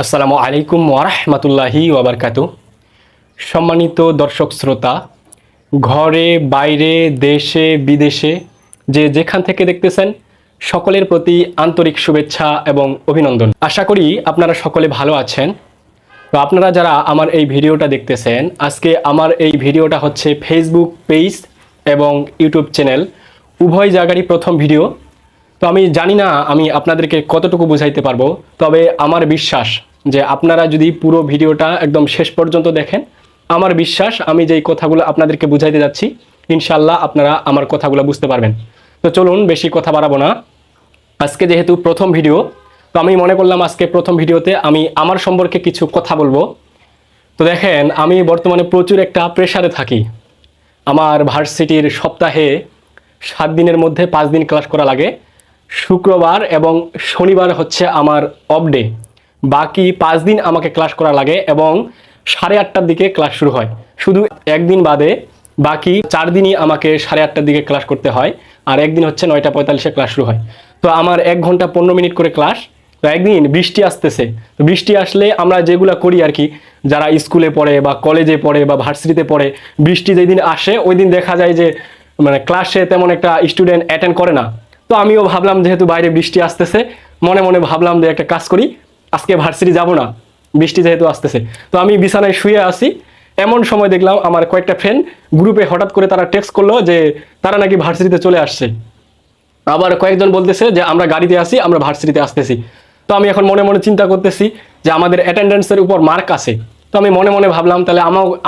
আসসালামু আলাইকুম ওয়ারাহমাতুল্লাহি ওয়াবারকাতু। সম্মানিত দর্শক শ্রোতা, ঘরে বাইরে দেশে বিদেশে যে যেখান থেকে দেখতেছেন সকলের প্রতি আন্তরিক শুভেচ্ছা এবং অভিনন্দন। আশা করি আপনারা সকলে ভালো আছেন। তো আপনারা যারা আমার এই ভিডিওটা দেখতেছেন, আজকে আমার এই ভিডিওটা হচ্ছে ফেসবুক পেজ এবং ইউটিউব চ্যানেল উভয় জায়গারই প্রথম ভিডিও। তো আমি জানি না আমি আপনাদেরকে কতটুকু বুঝাইতে পারবো, তবে আমার বিশ্বাস যে আপনারা যদি পুরো ভিডিওটা একদম শেষ পর্যন্ত দেখেন, আমার বিশ্বাস আমি যেই কথাগুলো আপনাদেরকে বুঝাইতে যাচ্ছি ইনশাল্লাহ আপনারা আমার কথাগুলো বুঝতে পারবেন। তো চলুন বেশি কথা বাড়াবো না। আজকে যেহেতু প্রথম ভিডিও, তো আমি মনে করলাম আজকে প্রথম ভিডিওতে আমি আমার সম্পর্কে কিছু কথা বলবো। তো দেখেন, আমি বর্তমানে প্রচুর একটা প্রেশারে থাকি। আমার ভার্সিটির সপ্তাহে 7 দিনের মধ্যে 5 দিন ক্লাস করা লাগে। শুক্রবার এবং শনিবার হচ্ছে আমার অফ ডে, বাকি 5 দিন আমাকে ক্লাস করা লাগে এবং 8:30টার দিকে ক্লাস শুরু হয়। শুধু একদিন বাদে বাকি 4 দিনই আমাকে 8:30টার দিকে ক্লাস করতে হয়, আর একদিন হচ্ছে 9:45-এ ক্লাস শুরু হয়। তো আমার 1 ঘন্টা 15 মিনিট করে ক্লাস। তো একদিন বৃষ্টি আসতেছে, তো বৃষ্টি আসলে আমরা যেগুলো করি আর কি, যারা স্কুলে পড়ে বা কলেজে পড়ে বা ভার্সিটিতে পড়ে, বৃষ্টি যেদিন আসে ওই দিন দেখা যায় যে ক্লাসে তেমন একটা স্টুডেন্ট অ্যাটেন্ড করে না। তো আমিও ভাবলাম যেহেতু বাইরে বৃষ্টি আসতেছে, মনে মনে ভাবলাম যে একটা কাজ করি, আজকে ভার্সিটি যাব না, বৃষ্টি যেহেতু আসতেছে। তো আমি বিছানায় শুয়ে আসি, এমন সময় দেখলাম আমার কয়েকটা ফ্রেন্ড গ্রুপে হঠাৎ করে তারা টেক্সট করলো যে তারা নাকি ভার্সিটিতে চলে আসছে। আবার কয়েকজন বলতেছে যে আমরা গাড়িতে আসি, আমরা ভার্সিটিতে আসতেছি। তো আমি এখন মনে মনে চিন্তা করতেছি যে আমাদের অ্যাটেন্ডেন্সের উপর মার্ক আছে। তো আমি মনে মনে ভাবলাম তাহলে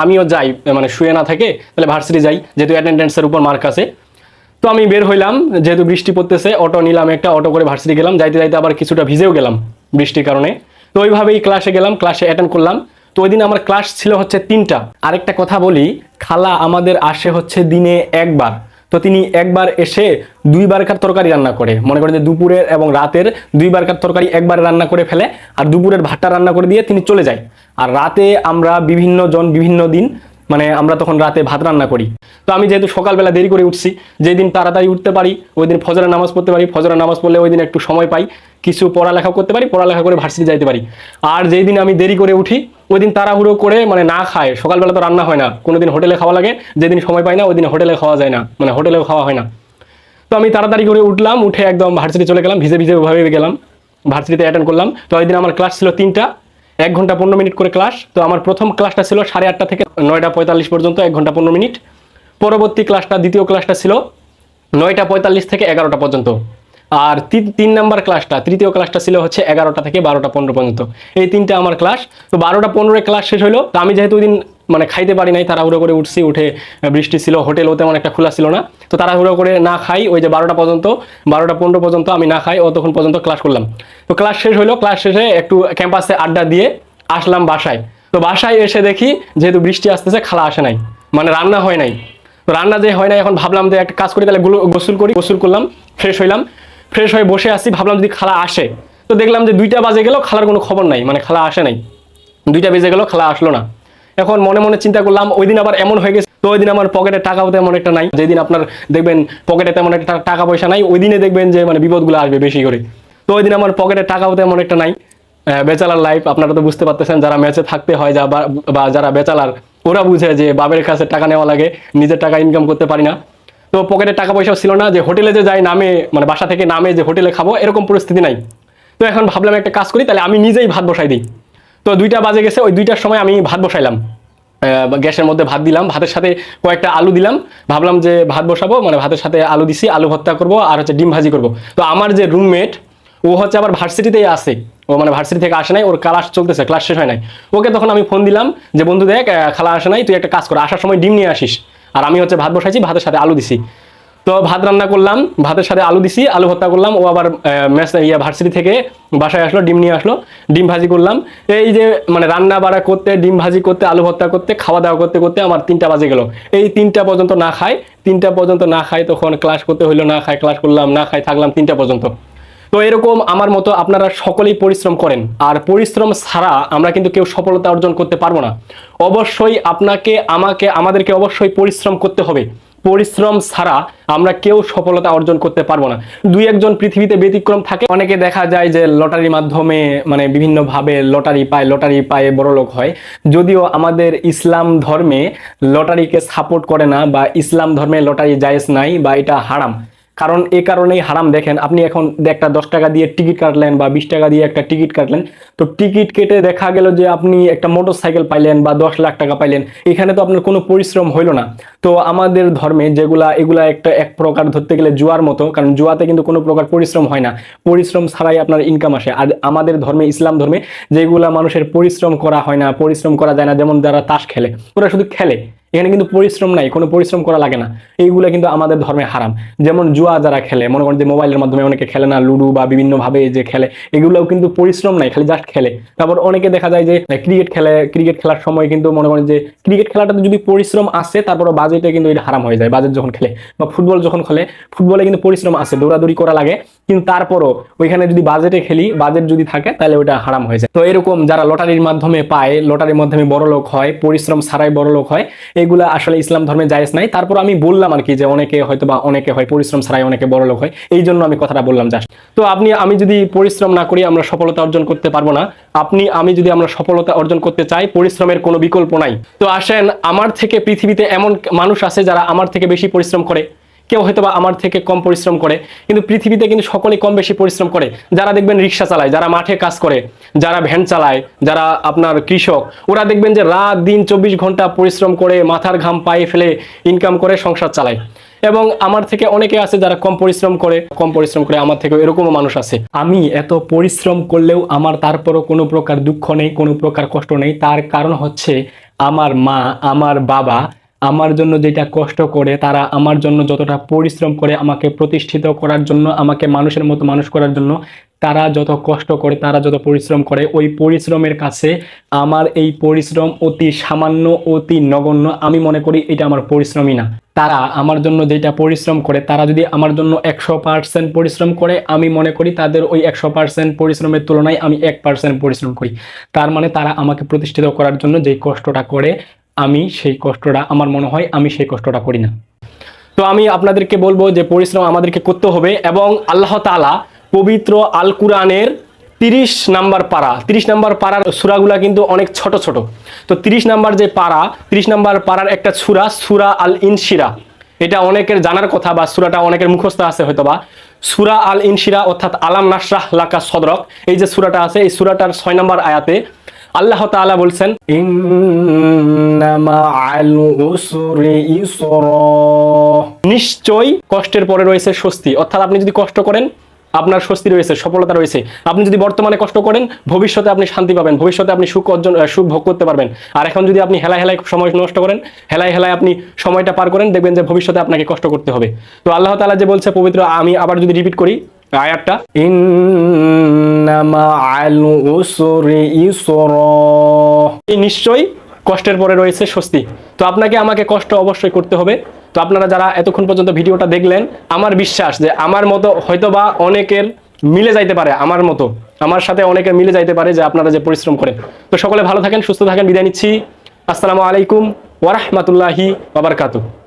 আমিও যাই, শুয়ে না থাকে তাহলে ভার্সিটি যাই, যেহেতু অ্যাটেন্ডেন্সের উপর মার্ক আছে। তো আমি বের হইলাম, যেহেতু বৃষ্টি পড়তেছে অটো নিলাম, একটা অটো করে ভার্সিটি গেলাম। যাইতে যাইতে আবার কিছুটা ভিজেও গেলাম বৃষ্টির কারণে। তো ওইভাবেই ক্লাসে গেলাম, ক্লাসে অ্যাটেন্ড করলাম। তো ওই দিন আমার ক্লাস ছিল হচ্ছে 3টা। আরেকটা কথা বলি, খালা আমাদের আসে হচ্ছে দিনে একবার। তো তিনি একবার এসে 2 বারকার তরকারি রান্না করে, মনে করেন যে দুপুরের এবং রাতের 2 বারকার তরকারি একবারে রান্না করে ফেলে, আর দুপুরের ভাতটা রান্না করে দিয়ে তিনি চলে যায়। আর রাতে আমরা বিভিন্ন দিন আমরা তখন রাতে ভাত রান্না করি। তো আমি যেহেতু সকালবেলা দেরি করে উঠছি, যেদিন তাড়াতাড়ি উঠতে পারি ওই দিন ফজরের নামাজ পড়তে পারি, ফজরের নামাজ পড়লে ওই দিন একটু সময় পাই, কিছু পড়ালেখা করতে পারি, পড়ালেখা করে ভার্সিটি যাইতে পারি। আর যেই দিন আমি দেরি করে উঠি ওই দিন তাড়াহুড়ো করে না খায়, সকালবেলা তো রান্না হয় না, কোনোদিন হোটেলে খাওয়া লাগে, যেদিন সময় পাই না ওই দিন হোটেলে খাওয়া যায় না, হোটেলেও খাওয়া হয় না। তো আমি তাড়াতাড়ি করে উঠলাম, উঠে একদম ভার্সিটি চলে গেলাম, ভিজে ভিজে ওভাবে গেলাম, ভার্সিটিতে অ্যাটেন্ড করলাম। তো ওই দিন আমার ক্লাস ছিল 3টা, 1 ঘন্টা 15 মিনিট করে ক্লাস। তো আমার প্রথম ক্লাসটা ছিল 8:30 থেকে 9:45 পর্যন্ত, 1 ঘন্টা 15 মিনিট। পরবর্তী ক্লাসটা, দ্বিতীয় ক্লাসটা ছিল 9:45 থেকে 11টা পর্যন্ত। আর 3 নাম্বার ক্লাসটা, তৃতীয় ক্লাসটা ছিল হচ্ছে 11টা থেকে 12:15 পর্যন্ত। এই 3টা আমার ক্লাস। তো 12:15 ক্লাস শেষ হলো। তো আমি যেহেতু ওই দিন খাইতে পারি নাই, তাড়াহুড়ো করে উঠছি, উঠে বৃষ্টি ছিল, হোটেলও তেমন একটা খোলা ছিল না। তো তাড়াহুড়ো করে না খাই, ওই যে 12টা পর্যন্ত, 12:15 পর্যন্ত আমি না খাই, অতক্ষণ পর্যন্ত ক্লাস করলাম। তো ক্লাস শেষ হলো, ক্লাস শেষে একটু ক্যাম্পাসে আড্ডা দিয়ে আসলাম বাসায়। তো বাসায় এসে দেখি যেহেতু বৃষ্টি আসতেছে, খালা আসে নাই, রান্না হয় নাই। তো রান্না যে হয় নাই, এখন ভাবলাম যে একটা কাজ করি, তাহলে গোসল করি। গোসল করলাম, ফ্রেশ হইলাম, ফ্রেশ হয়ে বসে আসি, ভাবলাম যদি খালা আসে। তো দেখলাম যে 2টা বাজে গেল, খালার কোনো খবর নাই, খালা আসে নাই। 2টা বেজে গেল, খালা আসলো না। এখন মনে মনে চিন্তা করলাম, ওই দিন আবার এমন হয়ে গেছে, তো ওই দিন আমার পকেটে টাকাও তেমন একটা নাই। যেদিন আপনার দেখবেন পকেটে তেমন একটা টাকা পয়সা নাই, ওই দিনে দেখবেন যে বিপদগুলো আসবে বেশি করে। তো ওই দিন আমার পকেটে টাকাও তেমন একটা নাই। ব্যাচেলার লাইফ আপনারা তো বুঝতে পারতেছেন, যারা ম্যাচে থাকতে হয় বা যারা ব্যাচেলার, ওরা বুঝে যে বাবের কাছে টাকা নেওয়া লাগে, নিজের টাকা ইনকাম করতে পারি না। তো পকেটে টাকা পয়সাও ছিল না যে হোটেলে যে যাই নামে, বাসা থেকে নামে যে হোটেলে খাবো, এরকম পরিস্থিতি নাই। তো এখন ভাবলাম একটা কাজ করি, তাহলে আমি নিজেই ভাত বসাই দিই। তো 2টা বাজে গেছে, ওই 2টার সময় আমি ভাত বসাইলাম, গ্যাসের মধ্যে ভাত দিলাম, ভাতের সাথে কয়েকটা আলু দিলাম। ভাবলাম যে ভাত বসাবো, ভাতের সাথে আলু দিছি, আলু ভর্তা করবো আর হচ্ছে ডিম ভাজি করবো। তো আমার যে রুমমেট, ও হচ্ছে আবার ভার্সিটিতেই আছে, ও ভার্সিটি থেকে আসে নাই, ওর ক্লাস চলতেছে, ক্লাস শেষ হয় নাই। ওকে তখন আমি ফোন দিলাম যে বন্ধু দেখ, খালা আসে নাই, তুই একটা কাজ কর, আসার সময় ডিম নিয়ে আসিস। আর আমি হচ্ছে ভাত বসাইছি, ভাতের সাথে আলু দিছি। তো ভাত রান্না করলাম, ভাতের সাথে আলু দিছি, আলু ভর্তা করলাম। ও আবার ভার্সিটি থেকে বাসায় আসলো, ডিম নিয়ে আসলো, ডিম ভাজি করলাম। এই যে রান্না বাড়া করতে, ডিম ভাজি করতে, আলু ভর্তা করতে, খাওয়া দাওয়া করতে করতে আমার 3টা বাজে গেল। এই 3টা পর্যন্ত না খাই, 3টা পর্যন্ত না খাই, তখন ক্লাস করতে হইলো, না খাই ক্লাস করলাম, না খাই থাকলাম 3টা পর্যন্ত। তো এরকম আমার মতো আপনারা সকলেই পরিশ্রম করেন, আর পরিশ্রম ছাড়া আমরা কিন্তু কেউ সফলতা অর্জন করতে পারবো না। অবশ্যই আপনাকে, আমাদেরকে অবশ্যই পরিশ্রম করতে হবে। পরিশ্রম ছাড়া আমরা কেউ সফলতা অর্জন করতে পারবো না। দুই একজন পৃথিবীতে ব্যতিক্রম থাকে। অনেকে দেখা যায় যে লটারির মাধ্যমে মানে বিভিন্নভাবে লটারি পায় বড়লোক হয়। যদিও আমাদের ইসলাম ধর্মে লটারিকে সাপোর্ট করে না, বা ইসলাম ধর্মে লটারি জায়েজ নাই, বা এটা হারাম। কারণ এই কারণেই হারাম, দেখেন আপনি এখন একটা 10 টাকা দিয়ে টিকিট কাটলেন বা 20 টাকা দিয়ে একটা টিকিট কাটলেন, তো টিকিট কেটে দেখা গেল যে আপনি একটা মোটরসাইকেল পাইলেন বা 10 লাখ টাকা পাইলেন, এখানে তো আপনার কোনো পরিশ্রম হইলো না। তো আমাদের ধর্মে এগুলা এক প্রকার ধরতে গেলে জুয়ার মতো, কারণ জুয়াতে কিন্তু কোনো প্রকার পরিশ্রম হয় না, পরিশ্রম ছাড়াই আপনার ইনকাম আসে। আর আমাদের ধর্মে, ইসলাম ধর্মে যেগুলা মানুষের পরিশ্রম করা হয় না, পরিশ্রম করা যায় না, যেমন যারা তাস খেলে, ওরা শুধু খেলে, এখানে কিন্তু পরিশ্রম নাই, কোনো পরিশ্রম করা লাগে না, এইগুলা কিন্তু আমাদের ধর্মে হারাম। যেমন জুয়া যারা খেলে, মনে করেন যে মোবাইলের মাধ্যমে অনেকে খেলে না, লুডো বা বিভিন্ন ভাবে যে খেলে, এগুলোও কিন্তু পরিশ্রম নাই, খালি জাস্ট খেলে। তারপর অনেকে দেখা যায় যে ক্রিকেট খেলার সময় কিন্তু মনে করেন যে ক্রিকেট খেলাটাতে যদি পরিশ্রম আসে, তারপর বাজেটে কিন্তু এটা হারাম হয়ে যায়। বাজেট যখন খেলে বা ফুটবল যখন খেলে, ফুটবলে কিন্তু পরিশ্রম আসে, দৌড়াদৌড়ি করা লাগে, কিন্তু তারপরও ওইখানে যদি বাজেটে খেলি, বাজেট যদি থাকে, তাহলে ওটা হারাম হয়ে যায়। তো এরকম যারা লটারির মাধ্যমে পায়, লটারির মাধ্যমে বড় লোক হয়, পরিশ্রম ছাড়াই বড় লোক হয়, এগুলা আসলে ইসলাম ধর্মে জায়েজ নাই। তারপর আমি বললাম আর কি যে অনেকে হয় পরিশ্রম ছাড়াই অনেকে বড় লোক হয়, এই জন্য আমি কথাটা বললাম জাস্ট। তো আমি যদি পরিশ্রম না করি, আমরা সফলতা অর্জন করতে পারবো না। আমি যদি আমরা সফলতা অর্জন করতে চাই, পরিশ্রমের কোনো বিকল্প নাই। তো আসেন, আমার থেকে পৃথিবীতে এমন মানুষ আছে যারা আমার থেকে বেশি পরিশ্রম করে, কেউ হয়তো বা আমার থেকে কম পরিশ্রম করে, কিন্তু পৃথিবীতে কিন্তু সকলেই কম বেশি পরিশ্রম করে। যারা দেখবেন রিক্সা চালায়, যারা মাঠে কাজ করে, যারা ভ্যান চালায়, যারা আপনার কৃষক, ওরা দেখবেন যে রাত দিন 24 ঘন্টা পরিশ্রম করে, মাথার ঘাম পায়ে ফেলে ইনকাম করে সংসার চালায়। এবং আমার থেকে অনেকে আছে যারা কম পরিশ্রম করে আমার থেকে এরকমও মানুষ আছে। আমি এত পরিশ্রম করলেও আমার তারপরও কোনো প্রকার দুঃখ নেই, কোনো প্রকার কষ্ট নেই। তার কারণ হচ্ছে আমার মা, আমার বাবা আমার জন্য যেটা কষ্ট করে, তারা আমার জন্য যতটা পরিশ্রম করে আমাকে প্রতিষ্ঠিত করার জন্য, আমাকে মানুষের মতো মানুষ করার জন্য, তারা যত কষ্ট করে, তারা যত পরিশ্রম করে, ওই পরিশ্রমের কাছে আমার এই পরিশ্রম অতি সামান্য, অতি নগণ্য। আমি মনে করি এটা আমার পরিশ্রমই না। তারা আমার জন্য যেটা পরিশ্রম করে, তারা যদি আমার জন্য 100% পরিশ্রম করে, আমি মনে করি তাদের ওই 100% পরিশ্রমের তুলনায় আমি 1% পরিশ্রম করি। তার মানে তারা আমাকে প্রতিষ্ঠিত করার জন্য যেই কষ্টটা করে, আমার মনে হয় আমি সেই কষ্টটা করি না। তো আমি আপনাদেরকে বলবো যে পরিশ্রম আমাদেরকে করতে হবে। এবং আল্লাহ তাআলা পবিত্র আল কুরআনের 30 নাম্বার পারার সূরাগুলা কিন্তু অনেক ছোট ছোট। তো 30 নাম্বার যে পারা, 30 নাম্বার পারার একটা সূরা আল ইনশিরা, এটা অনেকের জানার কথা, বা সূরাটা অনেকের মুখস্থ আছে হয়তোবা। সূরা আল ইনশিরা অর্থাৎ আলাম নাশরাহ লাকা সদরক, এই যে সূরাটা আছে, এই সূরাটার 6 নাম্বার আয়াতে আল্লাহ তাআলা বলছেন, নিশ্চয়ই কষ্টের পরে রয়েছে স্বস্তি। অর্থাৎ আপনি যদি কষ্ট করেন, আপনার স্বস্তি রয়েছে, সফলতা রয়েছে। আপনি যদি বর্তমানে কষ্ট করেন, ভবিষ্যতে আপনি শান্তি পাবেন, ভবিষ্যতে আপনি সুখ ভোগ করতে পারবেন। আর এখন যদি আপনি হেলায় সময় নষ্ট করেন, হেলায় আপনি সময়টা পার করেন, দেখবেন যে ভবিষ্যতে আপনাকে কষ্ট করতে হবে। তো আল্লাহ তাআলা যে বলছে পবিত্র, আমি আবার যদি রিপিট করি আয়াতটা, নিশ্চয়ই কষ্টের পরে রয়েছে স্বস্তি। তো আপনাকে আমাকে কষ্ট অবশ্যই করতে হবে। তো আপনারা যারা এতক্ষণ পর্যন্ত ভিডিওটা দেখলেন, আমার বিশ্বাস যে আমার মতো হয়তোবা অনেকের মিলে যাইতে পারে, আমার সাথে অনেকের মিলে যাইতে পারে যে আপনারা যে পরিশ্রম করেন। তো সকলে ভালো থাকেন, সুস্থ থাকেন, বিদায় নিচ্ছি। আসসালামু আলাইকুম ওয়া রাহমাতুল্লাহি ওয়া বারাকাতুহু।